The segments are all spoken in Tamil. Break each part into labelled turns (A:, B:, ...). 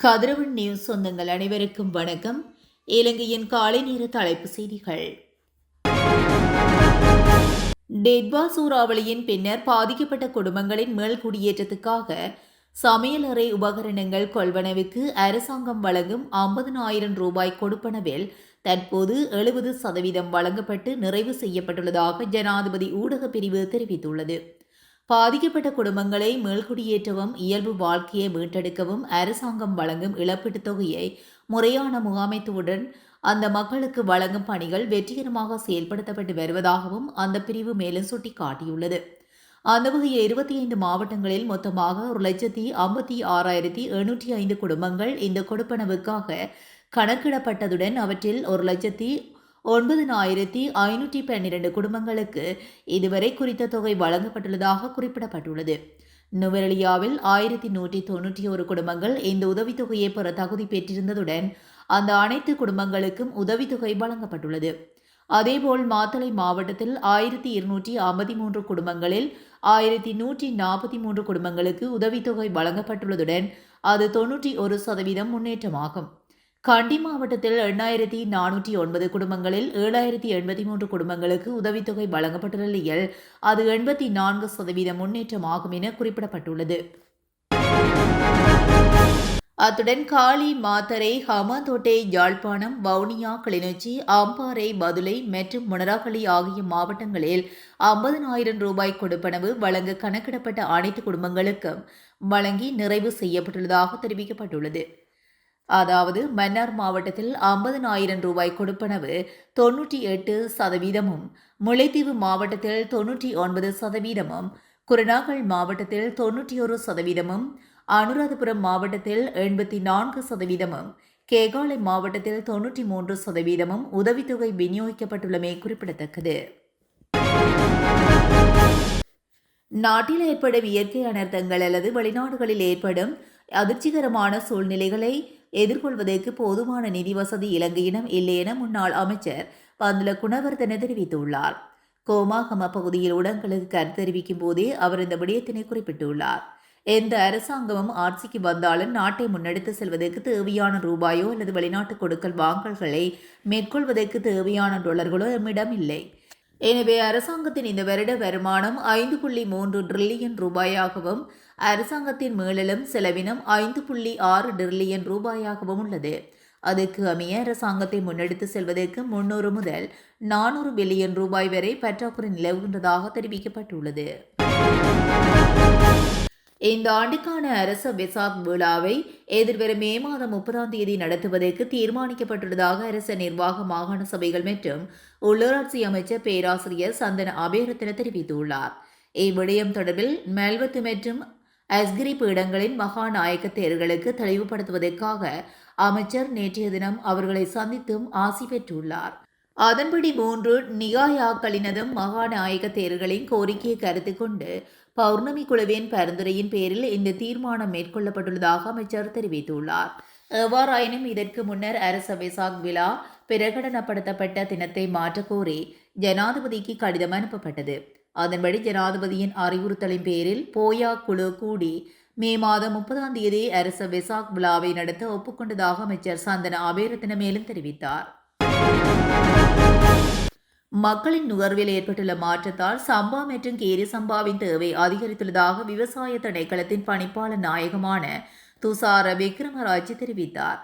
A: கதிரவன் நியூஸ் சொந்தங்கள் அனைவருக்கும் வணக்கம். இலங்கையின் காலை நேர தலைப்பு செய்திகள். டெட்வா சூறாவளியின் பின்னர் பாதிக்கப்பட்ட குடும்பங்களின் மேல் குடியேற்றத்துக்காக சமையலறை உபகரணங்கள் கொள்வனவுக்கு அரசாங்கம் வழங்கும் 50,000 ரூபாய் கொடுப்பனவில் தற்போது 70% வழங்கப்பட்டு நிறைவு செய்யப்பட்டுள்ளதாக ஜனாதிபதி ஊடகப் பிரிவு தெரிவித்துள்ளது. பாதிக்கப்பட்ட குடும்பங்களை மேல்குடியேற்றவும் இயல்பு வாழ்க்கையை மீட்டெடுக்கவும் அரசாங்கம் வழங்கும் இழப்பீட்டுத் தொகையை முறையான முகாமைத்துவத்துடன் அந்த மக்களுக்கு வழங்கும் பணிகள் வெற்றிகரமாக செயல்படுத்தப்பட்டு வருவதாகவும் அந்த பிரிவு மேலும் சுட்டிக்காட்டியுள்ளது. அந்த வகையில் 25 மாவட்டங்களில் மொத்தமாக 1,56,705 குடும்பங்கள் இந்த கொடுப்பனவுக்காக கணக்கிடப்பட்டதுடன் அவற்றில் 1,09,512 குடும்பங்களுக்கு இதுவரை குறித்த தொகை வழங்கப்பட்டுள்ளதாக குறிப்பிடப்பட்டுள்ளது. நுவரெலியாவில் 1,191 குடும்பங்கள் இந்த உதவித்தொகையை பெற தகுதி பெற்றிருந்ததுடன் அந்த அனைத்து குடும்பங்களுக்கும் உதவித்தொகை வழங்கப்பட்டுள்ளது. அதேபோல் மாத்தளை மாவட்டத்தில் 1,253 குடும்பங்களில் 1,143 குடும்பங்களுக்கு உதவித்தொகை வழங்கப்பட்டுள்ளதுடன் அது 91% முன்னேற்றமாகும். கண்டி மாவட்டத்தில் 8,409 குடும்பங்களில் 7,083 குடும்பங்களுக்கு உதவித்தொகை வழங்கப்பட்டுள்ள நிலையில் அது 84% முன்னேற்றமாகும் என குறிப்பிடப்பட்டுள்ளது. அத்துடன் காலி, மாத்தரை, ஹமாந்தோட்டை, யாழ்ப்பாணம், வவுனியா, கிளிநொச்சி, அம்பாறை, பதுளை மற்றும் மொனராகலை ஆகிய மாவட்டங்களில் 50,000 ரூபாய் கொடுப்பனவு வழங்க கணக்கிடப்பட்ட அனைத்து குடும்பங்களுக்கும் வழங்கி நிறைவு செய்யப்பட்டுள்ளதாக தெரிவிக்கப்பட்டுள்ளது. அதாவது மன்னார் மாவட்டத்தில் 50,000 ரூபாய் கொடுப்பனவு 98%, முல்லைத்தீவு மாவட்டத்தில் 99%, குருநாகல் மாவட்டத்தில் 91%, அனுராதபுரம் மாவட்டத்தில் 84%, கேகாலை மாவட்டத்தில் 93% உதவித்தொகை விநியோகிக்கப்பட்டுள்ளமை குறிப்பிடத்தக்கது. நாட்டில் ஏற்படும் இயற்கை அனர்த்தங்கள் அல்லது வெளிநாடுகளில் ஏற்படும் அதிர்ச்சிகரமான சூழ்நிலைகளை எதிர்கொள்வதற்கு போதுமான நிதி வசதி இலங்கையிடம் இல்லை என முன்னாள் அமைச்சர் பந்துல குணவர்தன தெரிவித்துள்ளார். கோமாகம பகுதியில் ஊடகங்களுக்கு கருத்து தெரிவிக்கும் போதே அவர் இந்த விடயத்தினை குறிப்பிட்டுள்ளார். எந்த அரசாங்கமும் ஆட்சிக்கு வந்தாலும் நாட்டை முன்னெடுத்து செல்வதற்கு தேவையான ரூபாயோ அல்லது வெளிநாட்டு கொடுக்கல் வாங்கல்களை மேற்கொள்வதற்கு தேவையான டாலர்களோ நம்மிடம் இல்லை. எனவே அரசாங்கத்தின் இந்த வருட வருமானம் 5.3 டிரில்லியன் ரூபாயாகவும் அரசாங்கத்தின் மீளலும் செலவினம் 5.6 டிரில்லியன் ரூபாயாகவும் உள்ளது. அதற்கு அமைய அரசாங்கத்தை முன்னெடுத்து செல்வதற்கு 300 முதல் 400 பில்லியன் ரூபாய் வரை பற்றாக்குறை நிலவுகின்றதாக தெரிவிக்கப்பட்டுள்ளது. இந்த ஆண்டுக்கான அரச வெசாக் விழாவை எதிர்வரும் மே மாதம் 30ஆம் தேதி நடத்துவதற்கு தீர்மானிக்கப்பட்டுள்ளதாக அரச நிர்வாக மாகாண சபைகள் மற்றும் உள்ளூராட்சி அமைச்சர் பேராசிரியர் சந்தன அபேரத்தின தெரிவித்துள்ளார். இவ்விடயம் தொடர்பில் மெல்வத்து மற்றும் அஸ்கிரி பீடங்களின் மகாநாயக்க தேர்களுக்கு தெளிவுபடுத்துவதற்காக அமைச்சர் நேற்றைய தினம் அவர்களை சந்தித்தும் ஆசி பெற்றுள்ளார். அதன்படி 3 நிகாயாக்களினதும் மகாநாயக்க தேர்களின் கோரிக்கையை கருத்து கொண்டு பௌர்ணமி குழுவின் பரிந்துரையின் பேரில் இந்த தீர்மானம் மேற்கொள்ளப்பட்டுள்ளதாக அமைச்சர் தெரிவித்துள்ளார். எவ்வாறாயினும் இதற்கு முன்னர் அரச வெசாக் விழா பிரகடனப்படுத்தப்பட்ட தினத்தை மாற்றக்கோரி ஜனாதிபதிக்கு கடிதம் அனுப்பப்பட்டது. அதன்படி ஜனாதிபதியின் அறிவுறுத்தலின் பேரில் போயா குழு கூடி மே மாதம் 30ஆம் தேதி அரச வெசாக் விழாவை நடத்த ஒப்புக்கொண்டதாக அமைச்சர் சந்தன அபேரத்தின மேலும் தெரிவித்தார். மக்களின் நுகர்வில் ஏற்பட்டுள்ள மாற்றத்தால் சம்பா மற்றும் கேரி சம்பாவின் தேவை அதிகரித்துள்ளதாக விவசாய திணைக்களத்தின் பணிப்பாளர் நாயகமான துசார விக்ரமராஜ் தெரிவித்தார்.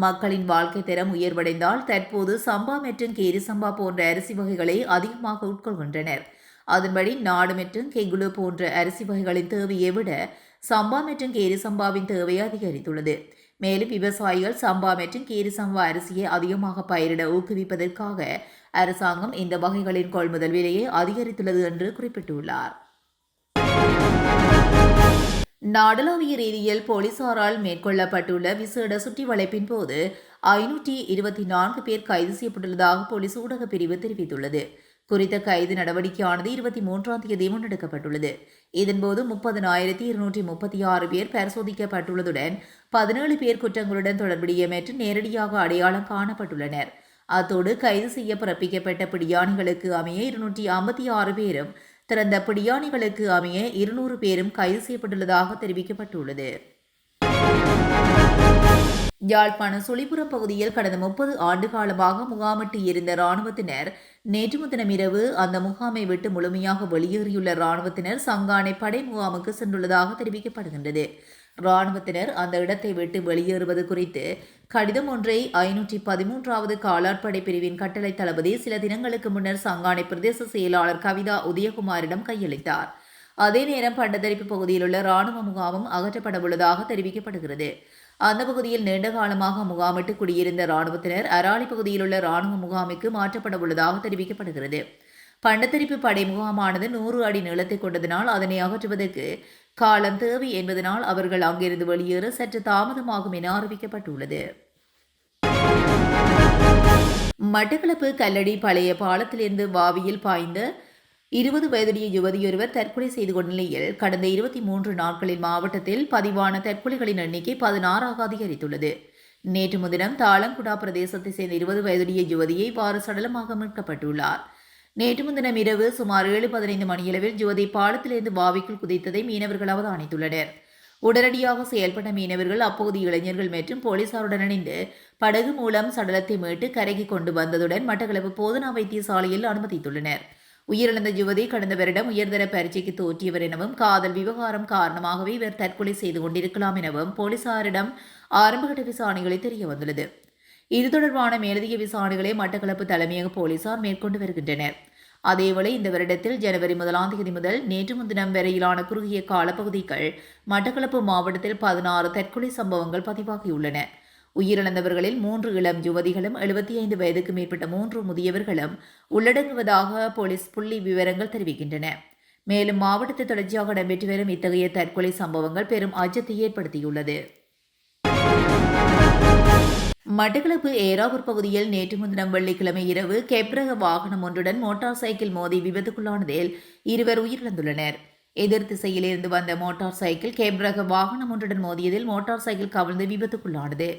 A: மக்களின் வாழ்க்கை தரம் உயர்வடைந்தால் தற்போது சம்பா மற்றும் கேரி சம்பா போன்ற அரிசி வகைகளை அதிகமாக உட்கொள்கின்றனர். அதன்படி நாடு மற்றும் கெகுலு போன்ற அரிசி வகைகளின் தேவையை விட சம்பா மற்றும் கேரி சம்பாவின் தேவை அதிகரித்துள்ளது. மேலும் விவசாயிகள் சம்பா மற்றும் கேரி சம்பா அரிசியை அதிகமாக பயிரிட ஊக்குவிப்பதற்காக அரசாங்கம் இந்த வகைகளின் கொள்முதல் விலையை அதிகரித்துள்ளது என்று குறிப்பிட்டுள்ளார். நாடளாவிய ரீதியில் போலீசாரால் மேற்கொள்ளப்பட்டுள்ள விசேட சுற்றி வளைப்பின் போது 524 பேர் கைது செய்யப்பட்டுள்ளதாக போலீஸ் ஊடகப் பிரிவு தெரிவித்துள்ளது. குறித்த கைது நடவடிக்கையானது 23ஆம் தேதி முன்னெடுக்கப்பட்டுள்ளது. இதன்போது 30,236 பேர் பரிசோதிக்கப்பட்டுள்ளதுடன் 17 பேர் குற்றங்களுடன் தொடர்புடைய மற்றும் நேரடியாக அடையாளம் காணப்பட்டுள்ளனர். அத்தோடு கைது செய்ய பிறப்பிக்கப்பட்ட பிடியாணிகளுக்கு அமைய 256 பேரும் திறந்த பிடியாணிகளுக்கு அமைய 200 பேரும் கைது செய்யப்பட்டுள்ளதாக தெரிவிக்கப்பட்டுள்ளது. யாழ்ப்பாணம் சுழிபுரம் பகுதியில் கடந்த 30 ஆண்டு காலமாக முகாமிட்டு இருந்த இராணுவத்தினர் நேற்று முன்தினம் இரவு அந்த முகாமை விட்டு முழுமையாக வெளியேறியுள்ள இராணுவத்தினர் சங்கானை படை முகாமுக்கு சென்றுள்ளதாக தெரிவிக்கப்படுகின்றது. இராணுவத்தினர் அந்த இடத்தை விட்டு வெளியேறுவது குறித்து கடிதம் ஒன்றை 513வது காலாட்படை பிரிவின் கட்டளை தளபதி சில தினங்களுக்கு முன்னர் சங்கானை பிரதேச செயலாளர் கவிதா உதயகுமாரிடம் கையளித்தார். அதே நேரம் பண்டத்தரிப்பு பகுதியில் உள்ள இராணுவ முகாமும் அகற்றப்படவுள்ளதாக தெரிவிக்கப்படுகிறது. அந்த பகுதியில் நீண்ட காலமாக முகாமிட்டு குடியிருந்த இராணுவத்தினர் அராலி பகுதியில் உள்ள இராணுவ முகாமுக்கு மாற்றப்பட உள்ளதாக தெரிவிக்கப்படுகிறது. பண்டத்தரிப்பு படை முகாமானது 100 அடி நீளத்தை கொண்டதனால் அதனை அகற்றுவதற்கு காலம் தேவை என்பதனால் அவர்கள் அங்கிருந்து வெளியேற சற்று தாமதமாகும் என அறிவிக்கப்பட்டுள்ளது. மட்டக்களப்பு கல்லடி பழைய பாலத்திலிருந்து வாவியில் பாய்ந்த 20 வயதுடைய யுவதியொருவர் தற்கொலை செய்து கொண்ட நிலையில் கடந்த 23 நாட்களில் மாவட்டத்தில் பதிவான தற்கொலைகளின் எண்ணிக்கை 16ஆக அதிகரித்துள்ளது. நேற்று முன்தினம் தாளங்குடா பிரதேசத்தை சேர்ந்த 20 வயதுடைய யுவதியை இவ்வாறு சடலமாக மீட்கப்பட்டுள்ளார். நேற்று முன்தினம் இரவு சுமார் 7:15 மணியளவில் யுவதி பாலத்திலிருந்து வாவிக்குள் குதித்ததை மீனவர்கள் அவதானித்துள்ளனர். உடனடியாக செயல்பட்ட மீனவர்கள் அப்போது இளைஞர்கள் மற்றும் போலீசாருடன் இணைந்து படகு மூலம் சடலத்தை மீட்டு கரைக்கு கொண்டு வந்ததுடன் மட்டக்களப்பு போதனா வைத்தியசாலையில் அனுமதித்துள்ளனர். உயிரிழந்த யுவதி கடந்த வருடம் உயர்தர பரீட்சைக்கு தோற்றியவர் எனவும் காதல் விவகாரம் காரணமாகவே இவர் தற்கொலை செய்து கொண்டிருக்கலாம் எனவும் போலீசாரிடம் ஆரம்பகட்ட விசாரணைகளில் தெரிய வந்துள்ளது. இது தொடர்பான மேலதிக விசாரணைகளை மட்டக்களப்பு தலைமையக போலீசார் மேற்கொண்டு வருகின்றனர். அதேவேளை இந்த வருடத்தில் ஜனவரி 1ஆம் தேதி முதல் நேற்று முன்தினம் வரையிலான குறுகிய காலப்பகுதிகள் மட்டக்களப்பு மாவட்டத்தில் 16 தற்கொலை சம்பவங்கள் பதிவாகியுள்ளன. உயிரிழந்தவர்களில் 3 இளம் யுவதிகளும் 75 வயதுக்கு மேற்பட்ட 3 முதியவர்களும் உள்ளடங்குவதாக போலீஸ் புள்ளி விவரங்கள் தெரிவிக்கின்றன. மேலும் மாவட்டத்தில் தொடர்ச்சியாக இடம்பெற்று வரும் இத்தகைய தற்கொலை சம்பவங்கள் பெரும் அச்சத்தை ஏற்படுத்தியுள்ளது. மட்டக்களப்பு ஏராவூர் பகுதியில் நேற்று முன்தினம் வெள்ளிக்கிழமை இரவு கெப்ரக வாகனம் ஒன்றுடன் மோட்டார் சைக்கிள் மோதி விபத்துக்குள்ளானதில் 2 உயிரிழந்துள்ளனர். எதிர் திசையில் இருந்து வந்த மோட்டார் சைக்கிள் கேப்ரக வாகனம் ஒன்றுடன் மோதியதில் மோட்டார் சைக்கிள் கவிழ்ந்து விபத்துக்குள்ளானது.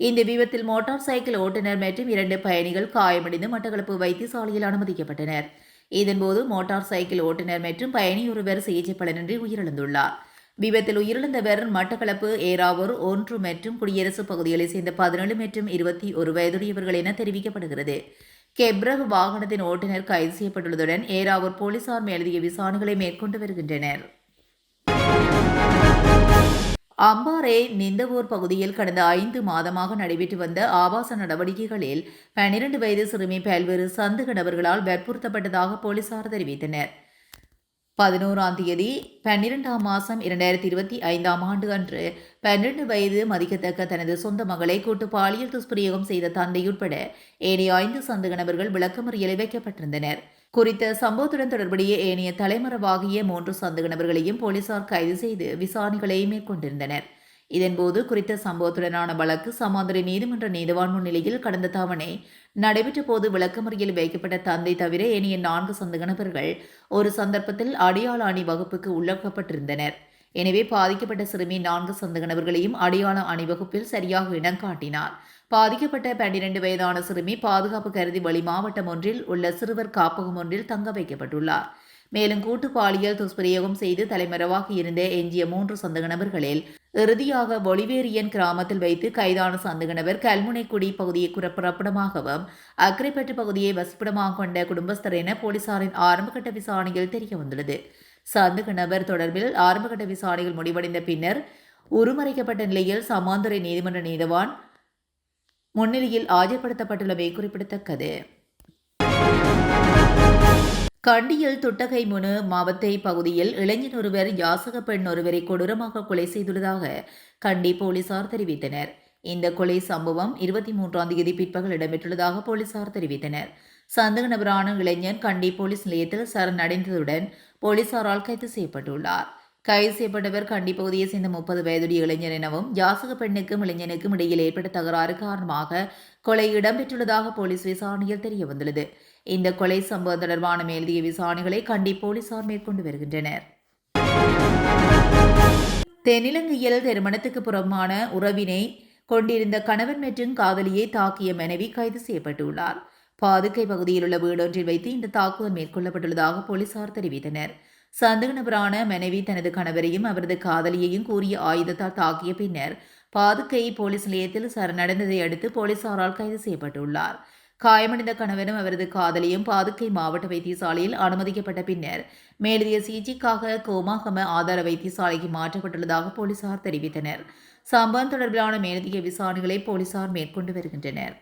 A: இந்த விபத்தில் மோட்டார் சைக்கிள் ஓட்டுநர் மற்றும் 2 பயணிகள் காயமடைந்து மட்டக்களப்பு வைத்தியசாலையில் அனுமதிக்கப்பட்டனர். இதன்போது மோட்டார் சைக்கிள் ஓட்டுநர் மற்றும் பயணி ஒருவர் சிகிச்சை பலனின்றி உயிரிழந்துள்ளார். விபத்தில் உயிரிழந்தவர் மட்டக்களப்பு ஏராவூர் 1 மற்றும் குடியரசு பகுதிகளைச் சேர்ந்த 17 மற்றும் 21 வயதுடையவர்கள் என தெரிவிக்கப்படுகிறது. கெப்ரக வாகனத்தின் ஓட்டுநர் கைது செய்யப்பட்டுள்ளதுடன் ஏராவூர் போலீசார் மேலதிக விசாரணைகளை மேற்கொண்டு வருகின்றனர். அம்பாறை நிந்தவூர் பகுதியில் கடந்த 5 மாதமாக நடைபெற்று வந்த ஆபாச நடவடிக்கைகளில் 12 வயது சிறுமி பல்வேறு சந்தேக நபர்களால் வற்புறுத்தப்பட்டதாக போலீசார் தெரிவித்தனர். 11ஆம் தேதி 12ஆம் மாதம் 2025ஆம் ஆண்டு அன்று 12 வயது மதிக்கத்தக்க தனது சொந்த மகளை கூட்டு பாலியல் துஷ்பிரயோகம் செய்த தந்தை உட்பட ஏனைய 5 சந்தேக நபர்கள் விளக்கமறியலில் வைக்கப்பட்டிருந்தனர். குறித்த சம்பவத்துடன் தொடர்புடைய ஏனைய தலைமறைவாகிய 3 சந்தேக நபர்களையும் போலீசார் கைது செய்து விசாரணைகளை மேற்கொண்டிருந்தனர். இதன்போது குறித்த சம்பவத்துடனான வழக்கு சமாந்தர நீதிமன்ற நீதிவான் முன்னிலையில் கடந்த தவணை நடைபெற்ற போது விளக்கமறியல் வைக்கப்பட்ட தந்தை தவிர ஏனைய 4 சந்தேக நபர்கள் ஒரு சந்தர்ப்பத்தில் அடையாள அணி வகுப்புக்கு உள்ளாக்கப்பட்டிருந்தனர். எனவே பாதிக்கப்பட்ட சிறுமி 4 சந்தேக நபர்களையும் அடையாள அணிவகுப்பில் சரியாக இனம் காட்டினார். பாதிக்கப்பட்ட 12 வயதான சிறுமி பாதுகாப்பு கருதி வெளி மாவட்டம் ஒன்றில் உள்ள சிறுவர் காப்பகம் ஒன்றில் தங்க வைக்கப்பட்டுள்ளார். மேலும் கூட்டு பாலியல் துஷ்பிரயோகம் செய்து தலைமறைவாக இருந்த எஞ்சிய 3 சந்தேக நபர்களில் இறுதியாக பொலிவேரியன் கிராமத்தில் வைத்து கைதான சந்தேக நபர் கல்முனைக்குடி பகுதியை புறப்படமாகவும் அக்கரைப்பற்று பகுதியை வசிப்பிடமாக கொண்ட குடும்பஸ்தர் என போலீசாரின் ஆரம்பகட்ட விசாரணையில் தெரிய வந்துள்ளது. சந்தேக நபர் தொடர்பில் ஆரம்பகட்ட விசாரணைகள் முடிவடைந்த பின்னர் உருமறைக்கப்பட்ட நிலையில் சமாந்தர நீதிமன்ற நீதிவான் முன்னிலையில் ஆஜர்படுத்தப்பட்டுள்ளமை குறிப்பிடத்தக்கது. கண்டியில் துட்டகை முனு மாவத்தை பகுதியில் இளைஞர் ஒருவர் யாசக பெண் ஒருவரை கொடூரமாக கொலை செய்துள்ளதாக கண்டி போலீசார் தெரிவித்தனர். இந்த கொலை சம்பவம் 23ஆம் தேதி பிற்பகல் இடம்பெற்றுள்ளதாக போலீசார் தெரிவித்தனர். சந்தேக நபரான இளைஞர் கண்டி போலீஸ் நிலையத்தில் சரணடைந்ததுடன் போலீசாரால் கைது செய்யப்பட்டுள்ளார். கைது செய்யப்பட்டவர் கண்டி பகுதியை சேர்ந்த 30 வயதுடைய இளைஞர் எனவும் யாசக பெண்ணுக்கும் இளைஞனுக்கும் இடையில் ஏற்பட்ட தகராறு காரணமாக கொலை இடம்பெற்றுள்ளதாக போலீஸ் விசாரணையில் தெரிய வந்துள்ளது. இந்த கொலை சம்பவம் தொடர்பான மேலதிக விசாரணைகளை கண்டி போலீசார் மேற்கொண்டு வருகின்றனர். தென்னிலங்கையில் திருமணத்துக்கு புறமான உறவினை கொண்டிருந்த கணவன் மற்றும் காதலியை தாக்கிய மனைவி கைது செய்யப்பட்டுள்ளார். பாதுகை பகுதியில் உள்ள வீடொன்றில் வைத்து இந்த தாக்குதல் மேற்கொள்ளப்பட்டுள்ளதாக போலீசார் தெரிவித்தனர். சந்தேக நபரான மனைவி தனது கணவரையும் அவரது காதலியையும் கூறிய ஆயுதத்தால் தாக்கிய பின்னர் பாதுகை போலீஸ் நிலையத்தில் நடந்ததை அடுத்து போலீசாரால் கைது செய்யப்பட்டுள்ளார். காயமடைந்த கணவனும் அவரது காதலியும் பாதுகை மாவட்ட வைத்தியசாலையில் அனுமதிக்கப்பட்ட பின்னர் மேலதிக சிகிச்சைக்காக கோமாகம ஆதார வைத்தியசாலைக்கு மாற்றப்பட்டுள்ளதாக போலீசார் தெரிவித்தனர். சம்பவம் தொடர்பிலான மேலதிக விசாரணைகளை போலீசார் மேற்கொண்டு வருகின்றனர்.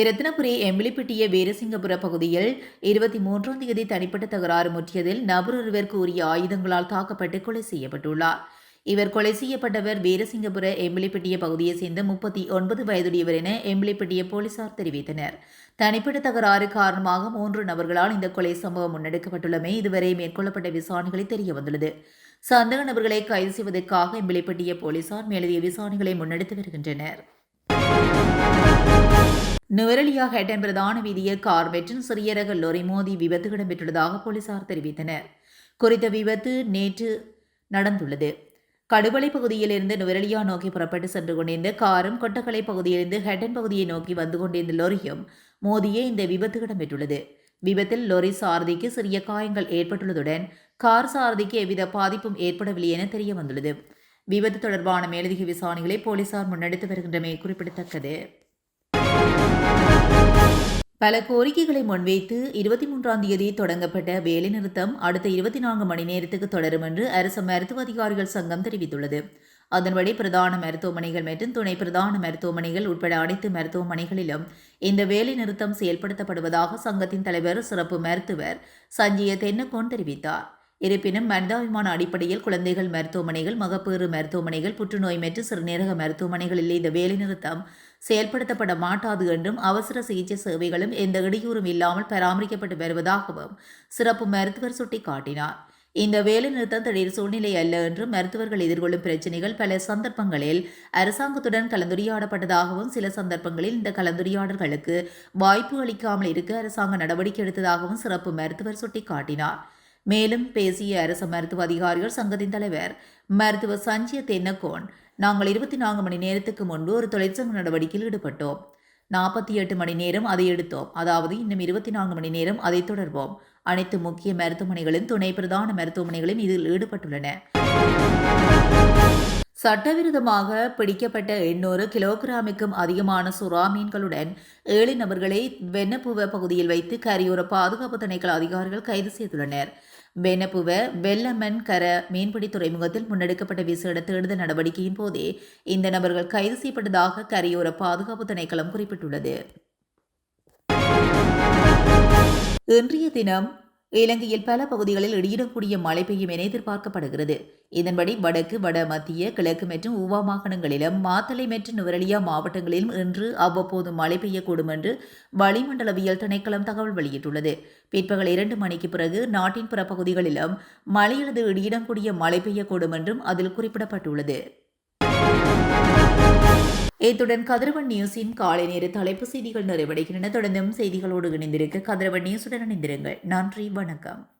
A: இரத்தினபுரி எம்பிலிப்பிட்டிய வீரசிங்கபுர பகுதியில் 23ஆம் தேதி தனிப்பட்ட தகராறு முற்றியதில் நபர் ஒருவர் கூறிய ஆயுதங்களால் தாக்கப்பட்டு கொலை செய்யப்பட்டுள்ளார். இவர் கொலை செய்யப்பட்டவர் வீரசிங்கபுர எம்பிலிப்பிட்டிய பகுதியைச் சேர்ந்த 39 வயதுடையவர் என எம்பிலிப்பிட்டிய போலீசார் தெரிவித்தனர். தனிப்பட்ட தகராறு காரணமாக 3 நபர்களால் இந்த கொலை சம்பவம் முன்னெடுக்கப்பட்டுள்ளமை இதுவரை மேற்கொள்ளப்பட்ட விசாரணைகளில் தெரியவந்துள்ளது. சந்தேக நபர்களை கைது செய்வதற்காக எம்பிலிப்பிட்டிய போலீசார் மேலதிக விசாரணைகளை முன்னெடுத்து வருகின்றனர். நுவரெலியா ஹெட்டன் பிரதான வீதியில் கார் மற்றும் சிறிய ரக லொரி மோதி விபத்து இடம்பெற்றுள்ளதாக போலீசார் தெரிவித்தனர். குறித்த விபத்து நேற்று நடந்துள்ளது. கடுவளை பகுதியிலிருந்து நுவரெலியா நோக்கி புறப்பட்டு சென்று கொண்டிருந்த காரும் கொட்டக்கலை பகுதியிலிருந்து ஹெட்டன் பகுதியை நோக்கி வந்து கொண்டிருந்த லொரியும் மோதியே இந்த விபத்து இடம்பெற்றுள்ளது. விபத்தில் லொரி சாரதிக்கு சிறிய காயங்கள் ஏற்பட்டுள்ளதுடன் கார் சாரதிக்கு எவ்வித பாதிப்பும் ஏற்படவில்லை என தெரிய வந்துள்ளது. விபத்து தொடர்பான மேலதிக விசாரணைகளை போலீசார் முன்னெடுத்து வருகின்றமை குறிப்பிடத்தக்கது. பல கோரிக்கைகளை முன்வைத்து 23ஆம் தேதி தொடங்கப்பட்ட வேலைநிறுத்தம் அடுத்த 24 மணி நேரத்துக்கு தொடரும் என்று அரசு மருத்துவ அதிகாரிகள் சங்கம் தெரிவித்துள்ளது. அதன்படி பிரதான மருத்துவமனைகள் மற்றும் துணை பிரதான மருத்துவமனைகள் உட்பட அனைத்து மருத்துவமனைகளிலும் இந்த வேலைநிறுத்தம் செயல்படுத்தப்படுவதாக சங்கத்தின் தலைவர் சிறப்பு மருத்துவர் சஞ்சய தென்னகோன் தெரிவித்தார். இருப்பினும் மனிதாபிமான அடிப்படையில் குழந்தைகள் மருத்துவமனைகள், மகப்பேறு மருத்துவமனைகள், புற்றுநோய் மற்றும் சிறுநீரக மருத்துவமனைகளில் இந்த வேலைநிறுத்தம் செயல்படுத்தப்பட மாட்டாது என்றும் அவசர சிகிச்சை சேவைகளும் எந்த இடையூறும் இல்லாமல் பராமரிக்கப்பட்டு வருவதாகவும் சிறப்பு மருத்துவர் சுட்டிக்காட்டினார். இந்த வேலைநிறுத்தம் திடீர் சூழ்நிலை அல்ல என்றும் மருத்துவர்கள் எதிர்கொள்ளும் பிரச்சினைகள் பல சந்தர்ப்பங்களில் அரசாங்கத்துடன் கலந்துரையாடப்பட்டதாகவும் சில சந்தர்ப்பங்களில் இந்த கலந்துரையாடல்களுக்கு வாய்ப்பு அளிக்காமல் இருக்க அரசாங்கம் நடவடிக்கை எடுத்ததாகவும் சிறப்பு மருத்துவர் சுட்டிக்காட்டினார். மேலும் பேசிய அரசு மருத்துவ அதிகாரிகள் சங்கத்தின் தலைவர் மருத்துவர் சஞ்சய தென்னகோன், நாங்கள் 24 மணி நேரத்துக்கு முன்பு ஒரு தொழிற்சங்க நடவடிக்கையில் ஈடுபட்டோம். 48 மணி நேரம் அதை எடுத்தோம். அதாவது இன்னும் 24 மணி நேரம் அதை தொடர்வோம். அனைத்து முக்கிய மருத்துவமனைகளும் துணை பிரதான மருத்துவமனைகளும் இதில் ஈடுபட்டுள்ளன. சட்டவிரோதமாக பிடிக்கப்பட்ட 800 கிலோகிராமுக்கும் அதிகமான சுறா மீன்களுடன் 7 நபர்களை வெண்ணப்புவ பகுதியில் வைத்து கரையோர பாதுகாப்பு திணைக்கள அதிகாரிகள் கைது செய்துள்ளனர். வெண்ணப்புவ வெள்ளமன் கர மீன்பிடி துறைமுகத்தில் முன்னெடுக்கப்பட்ட விசேட தேடுதல் நடவடிக்கையின் போதே இந்த நபர்கள் கைது செய்யப்பட்டதாக கரையோர பாதுகாப்பு திணைக்களம் குறிப்பிட்டுள்ளது. இன்றைய தினம் இலங்கையில் பல பகுதிகளில் இடியுடக்கூடிய மழை பெய்யும் என எதிர்பார்க்கப்படுகிறது. இதன்படி வடக்கு, வட மத்திய, கிழக்கு மற்றும் ஊவா மாகாணங்களிலும் மாத்தளை மற்றும் நுவரெலியா மாவட்டங்களிலும் இன்று அவ்வப்போது மழை பெய்யக்கூடும் என்று வளிமண்டலவியல் திணைக்களம் தகவல் வெளியிட்டுள்ளது. பிற்பகல் 2 மணிக்கு பிறகு நாட்டின் பிற பகுதிகளிலும் மழை அல்லது இடியுடக்கூடிய மழை பெய்யக்கூடும் என்றும் அதில் குறிப்பிடப்பட்டுள்ளது. இத்துடன் கதிரவன் நியூஸின் காலை நேர தலைப்பு செய்திகள் நிறைவடைகின்றன. தொடர்ந்தும் செய்திகளோடு இணைந்திருக்க கதிரவன் நியூஸுடன் இணைந்திருங்கள். நன்றி, வணக்கம்.